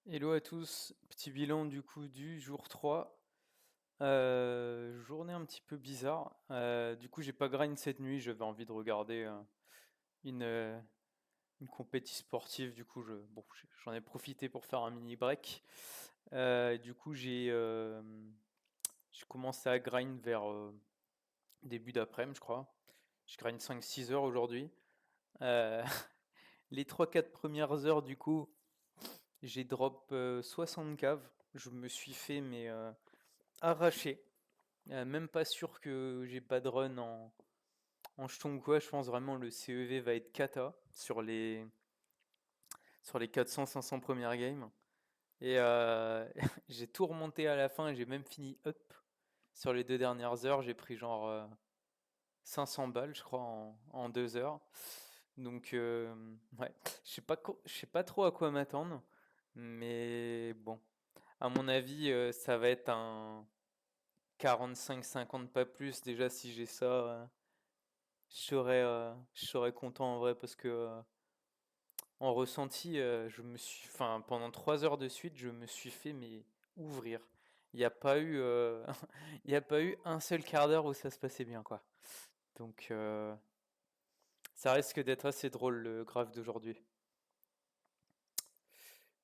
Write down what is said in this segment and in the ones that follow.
Hello à tous, petit bilan du coup du jour 3. Journée un petit peu bizarre. Du coup j'ai pas grind cette nuit, j'avais envie de regarder une, euh, une compétition sportive, du coup j'en ai profité pour faire un mini break. Du coup j'ai commencé à grind vers début d'après-midi je crois. Je grind 5-6 heures aujourd'hui. Euh, les 3-4 premières heures du coup j'ai drop 60 caves. Je me suis fait mais arraché. Même pas sûr que j'ai pas de run en jeton ou quoi. Je pense vraiment le CEV va être cata sur les 400-500 premières games. Et j'ai tout remonté à la fin et j'ai même fini up sur les 2 dernières heures. J'ai pris genre 500 balles, je crois, en 2 heures. Donc, ouais, je sais pas trop à quoi m'attendre. Mais bon, à mon avis, ça va être un 45-50, pas plus. Déjà, si j'ai ça, je serais content en vrai parce que en ressenti, enfin, pendant 3 heures de suite, je me suis fait mais ouvrir. Il n'y a pas eu, il y a pas eu un seul quart d'heure où ça se passait bien, quoi. Donc, ça risque d'être assez drôle le graphe d'aujourd'hui.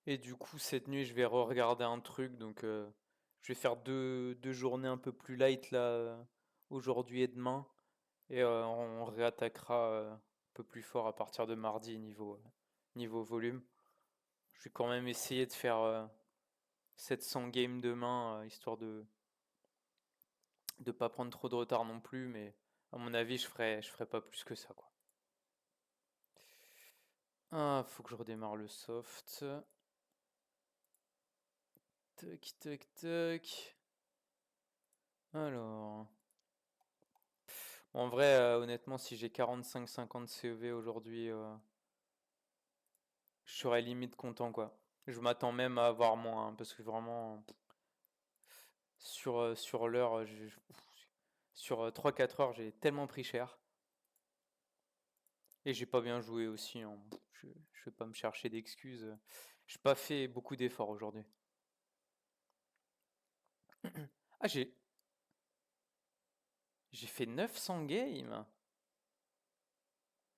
Et du coup, cette nuit, je vais re-regarder un truc. Donc, je vais faire deux journées un peu plus light là, aujourd'hui et demain. Et on réattaquera un peu plus fort à partir de mardi niveau volume. Je vais quand même essayer de faire 700 games demain, histoire de pas prendre trop de retard non plus, mais à mon avis, je ferai pas plus que ça, quoi. Ah, faut que je redémarre le soft. Tac, tac, tac. Alors, en vrai, honnêtement, si j'ai 45-50 CEV aujourd'hui, je serais limite content, quoi. Je m'attends même à avoir moins, hein, parce que vraiment, sur l'heure, sur 3-4 heures, j'ai tellement pris cher. Et j'ai pas bien joué aussi, hein. Je vais pas me chercher d'excuses. J'ai pas fait beaucoup d'efforts aujourd'hui. Ah, j'ai fait 900 games.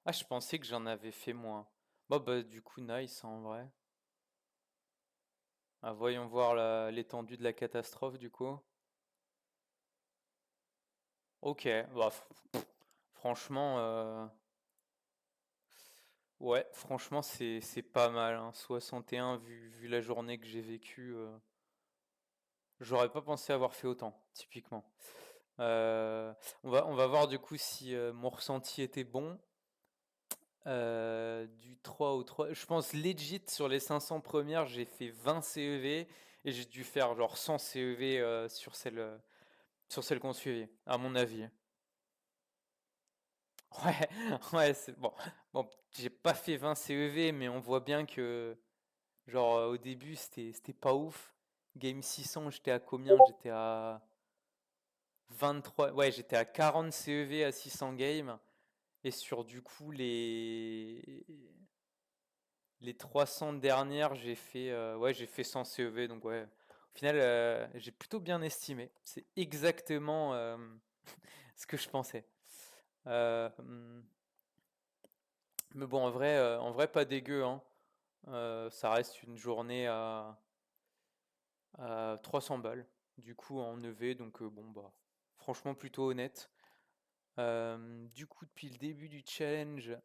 Ah, je pensais que j'en avais fait moins. Bon, bah, du coup, nice en vrai. Ah, voyons voir l'étendue de la catastrophe, du coup. Ok, bah, franchement, ouais, franchement, c'est pas mal, hein. 61, vu la journée que j'ai vécue. J'aurais pas pensé avoir fait autant, typiquement. Euh, on va voir du coup si mon ressenti était bon. Du 3 au 3, je pense legit sur les 500 premières, j'ai fait 20 CEV et j'ai dû faire genre 100 CEV sur celle qu'on suivait, à mon avis. Ouais, ouais, c'est bon. Bon, j'ai pas fait 20 CEV, mais on voit bien que genre au début c'était pas ouf. Game 600, j'étais à combien? J'étais à 23, ouais, j'étais à 40 CEV à 600 games. Et sur du coup les 300 dernières, j'ai fait 100 CEV. Donc ouais, au final, j'ai plutôt bien estimé. C'est exactement ce que je pensais. Hum, mais bon, en vrai, pas dégueu, hein. Ça reste une journée à 300 balles. Du coup, en EV, donc bon, bah, franchement plutôt honnête. Du coup, depuis le début du challenge,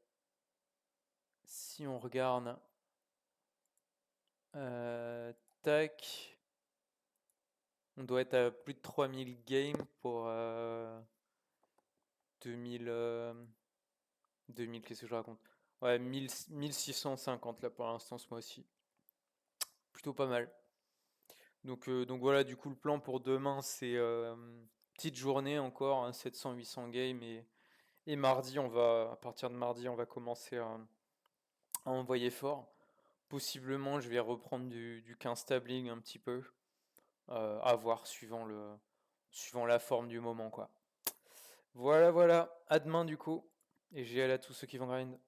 si on regarde, euh, tac, on doit être à plus de 3000 games pour 2000, 2000, qu'est-ce que je raconte? Ouais, 1650 là pour l'instant ce mois-ci. Plutôt pas mal. Donc voilà, du coup le plan pour demain c'est petite journée encore, hein, 700-800 games et mardi à partir de mardi on va commencer à envoyer fort. Possiblement je vais reprendre du 15 stabling un petit peu. À voir suivant la forme du moment, quoi. Voilà, voilà. À demain, du coup. Et GL à tous ceux qui vont grind.